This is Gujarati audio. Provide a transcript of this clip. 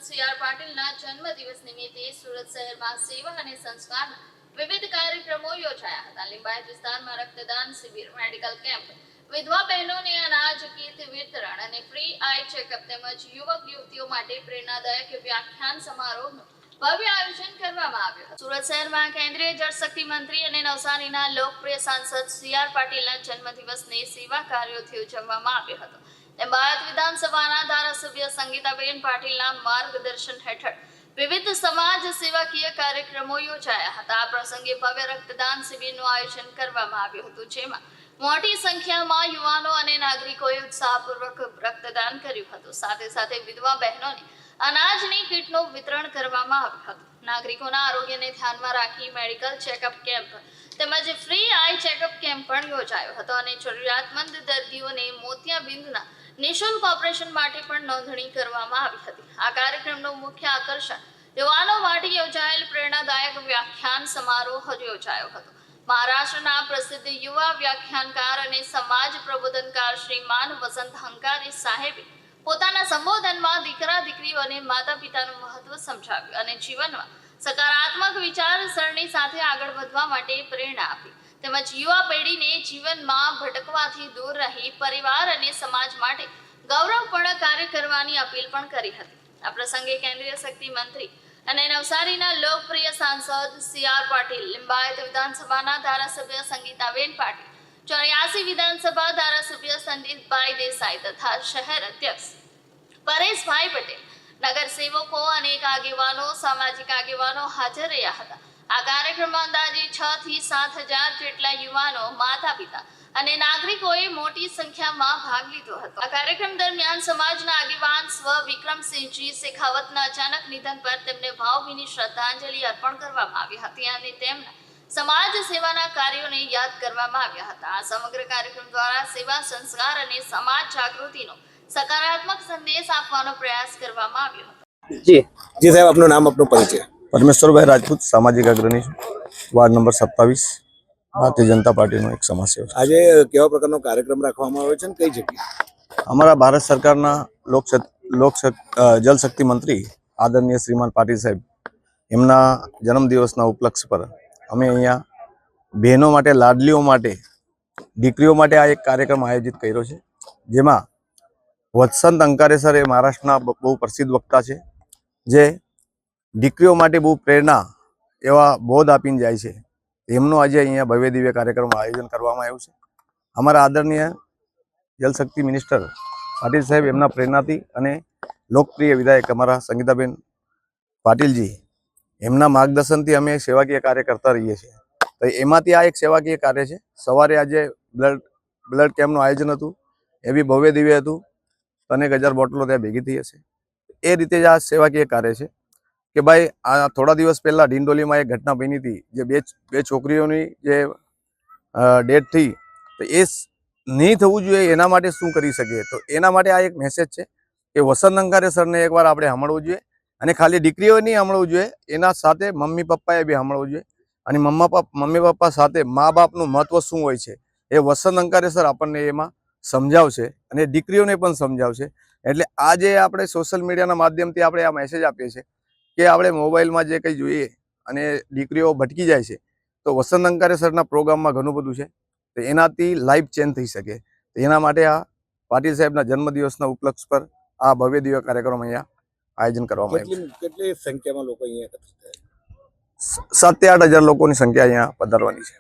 સી.આર. પાટીલના જન્મદિવસ નિમિત્તે સુરત શહેરમાં સેવા અને સંસ્કારના વિવિધ કાર્યક્રમો યોજાયા હતા. લિંબાયત વિસ્તારમાં રક્તદાન શિબિર, મેડિકલ કેમ્પ, વિધવા બહેનોને અનાજ કીટ વિતરણ અને ફ્રી આઈ ચેકઅપ તેમજ યુવક યુવતીઓ માટે પ્રેરણાદાયક વ્યાખ્યાન સમારોહનું ભવ્ય આયોજન કરવામાં આવ્યું હતું. સુરત શહેરમાં કેન્દ્રીય જળશક્તિ મંત્રી અને નવસારીના લોકપ્રિય સાંસદ સી.આર. પાટીલના જન્મદિવસને સેવા કાર્યોથી ઉજવવામાં આવ્યો હતો. લિંબાયત વિધાનસભાના ધારાસભ્ય સંગીતાબેન પાટીલના માર્ગદર્શન હેઠળ વિવિધ સમાજ સેવાકીય કાર્યક્રમો યોજાયા હતા. આ પ્રસંગે ભવ્ય રક્તદાન શિબિરનું આયોજન કરવામાં આવ્યું હતું, જેમાં મોટી સંખ્યામાં યુવાનો અને નાગરિકોએ ઉત્સાહપૂર્વક રક્તદાન કર્યું હતું. સાથે સાથે વિધવા બહેનોને અનાજની કીટનું વિતરણ કરવામાં આવ્યું હતું. નાગરિકોના આરોગ્યને ધ્યાનમાં રાખી મેડિકલ ચેકઅપ કેમ્પ તેમજ ફ્રી આઈ ચેકઅપ કેમ્પ પણ યોજાયો હતો અને જરૂરિયાતમંદ દર્દીઓને મોતિયાબિંદુના નિઃશુલ્ક ઓપરેશન માટે પણ નોંધણી કરવામાં આવી હતી. આ કાર્યક્રમનું મુખ્ય આકર્ષણ યુવાનો માટે યોજાયેલ પ્રેરણાદાયક વ્યાખ્યાન સમારોહ યોજાયો હતો. મહારાષ્ટ્રના પ્રસિદ્ધ યુવા વ્યાખ્યાનકાર અને સમાજ પ્રબોધનકાર શ્રીમાન વસંત હંકારી સાહેબે પોતાના સંબોધનમાં દીકરા દીકરીઓને માતા પિતાનું મહત્વ સમજાવ્યું અને જીવનમાં સકારાત્મક વિચારસરણી સાથે આગળ વધવા માટે પ્રેરણા આપી તેમજ યુવા પેઢીને જીવનમાં ભટકવાથી દૂર રહી પરિવાર અને સમાજ માટે ગૌરવપૂર્ણ કાર્ય કરવાની અપીલ પણ કરી હતી. આ પ્રસંગે કેન્દ્રીય શક્તિ મંત્રી અને નવસારીના લોકપ્રિય સાંસદ સી.આર. પાટીલ, લિંબાયત વિધાનસભાના ધારાસભ્ય સંગીતાબેન પાટીલ, 84 વિધાનસભા ધારાસભ્ય સંદીપભાઈ દેસાઈ તથા શહેર અધ્યક્ષ પરેશભાઈ પટેલ, નગરસેવકો, અનેક આગેવાનો, સામાજિક આગેવાનો હાજર રહ્યા હતા. આ કાર્યક્રમમાં અંદાજે 6 થી 7 હજાર જેટલા યુવાનો, માતા પિતા અને નાગરિકોએ મોટી સંખ્યામાં ભાગ લીધો હતો. આ કાર્યક્રમ દરમિયાન સમાજના આગેવાન સ્વ વિક્રમસિંહજી શેખાવતના અચાનક નિધન પર તેમને ભાવભીની શ્રદ્ધાંજલિ અર્પણ કરવામાં આવી હતી અને તેમના સમાજ સેવાના કાર્યોને યાદ કરવામાં આવ્યા હતા. આ સમગ્ર કાર્યક્રમ દ્વારા સેવા, સંસ્કાર અને સમાજ જાગૃતિનો સકારાત્મક સંદેશ આપવાનો પ્રયાસ કરવામાં આવ્યો હતો. જી સાહેબ, આપનું નામ, આપનો પરિચય. પરમેશ્વરભાઈ રાજપૂત, સામાજિક અગ્રણી, વાર્ડ નંબર 27, ભારતીય જનતા પાર્ટીનો એક સમાજસેવક. આજે કેવા પ્રકારનો કાર્યક્રમ રાખવામાં આવ્યો છે અને કઈ જગ્યાએ? અમારા ભારત સરકારના જલશક્તિ મંત્રી આદરણીય શ્રીમાન પાટીલ સાહેબ એમના જન્મદિવસના ઉપલક્ષ પર અમે અહીંયા બહેનો માટે, લાડલીઓ માટે, દીકરીઓ માટે આ એક કાર્યક્રમ આયોજિત કર્યો છે, જેમાં વસંત અંકારે સર એ મહારાષ્ટ્રના બહુ પ્રસિદ્ધ વક્તા છે, જે દીકરીઓ માટે બહુ પ્રેરણા એવા બોધ આપીને જાય છે. એમનો આજે અહીંયા ભવ્ય દિવ્ય કાર્યક્રમ આયોજન કરવામાં આવ્યું છે. અમારા આદરણીય જલશક્તિ મિનિસ્ટર પાટીલ સાહેબ એમના પ્રેરણાથી અને લોકપ્રિય વિધાયક અમારા સંગીતાબેન પાટીલજી એમના માર્ગદર્શનથી અમે સેવાકીય કાર્ય કરતા રહીએ છીએ. તો એમાંથી આ એક સેવાકીય કાર્ય છે. સવારે આજે બ્લડ કેમ્પનું આયોજન હતું, એ બી ભવ્ય દિવ્ય હતું. અનેક હજાર બોટલો ત્યાં ભેગી થઈ હશે. એ રીતે જ આ સેવાકીય કાર્ય છે કે ભાઈ, આ થોડા દિવસ પહેલાં ડિંડોલીમાં એક ઘટના બની હતી, જે બે છોકરીઓની જે ડેથ થઈ, તો એ નહીં થવું જોઈએ એના માટે શું કરી શકીએ. તો એના માટે આ એક મેસેજ છે કે વસંત અંકારે સરને એકવાર આપણે સાંભળવું જોઈએ અને ખાલી દીકરીઓ નહીં સાંભળવું જોઈએ, એના સાથે મમ્મી પપ્પાએ બી સાંભળવું જોઈએ અને મમ્મી પપ્પા સાથે મા બાપનું મહત્વ શું હોય છે એ વસંત અંકારે સર આપણને એમાં સમજાવશે અને દીકરીઓને પણ સમજાવશે. એટલે આજે આપણે સોશિયલ મીડિયાના માધ્યમથી આપણે આ મેસેજ આપીએ છીએ કે આપણે મોબાઈલમાં જે કંઈ જોઈએ અને દીકરીઓ ભટકી જાય છે, તો વસંત અંકારે સરના પ્રોગ્રામમાં ઘણું બધું છે, તો એનાથી લાઈફ ચેન્જ થઈ શકે. તો એના માટે આ પાટીલ સાહેબના જન્મદિવસના ઉપલક્ષ પર આ ભવ્ય દિવ્ય કાર્યક્રમ અહીંયા આયોજન કરવામાં આવ્યું છે. કેટલી સંખ્યામાં લોકો અહીંયા એકત્રિત થયા? 7 થી 8 હજાર લોકોની સંખ્યા અહીંયા પધારવાની છે.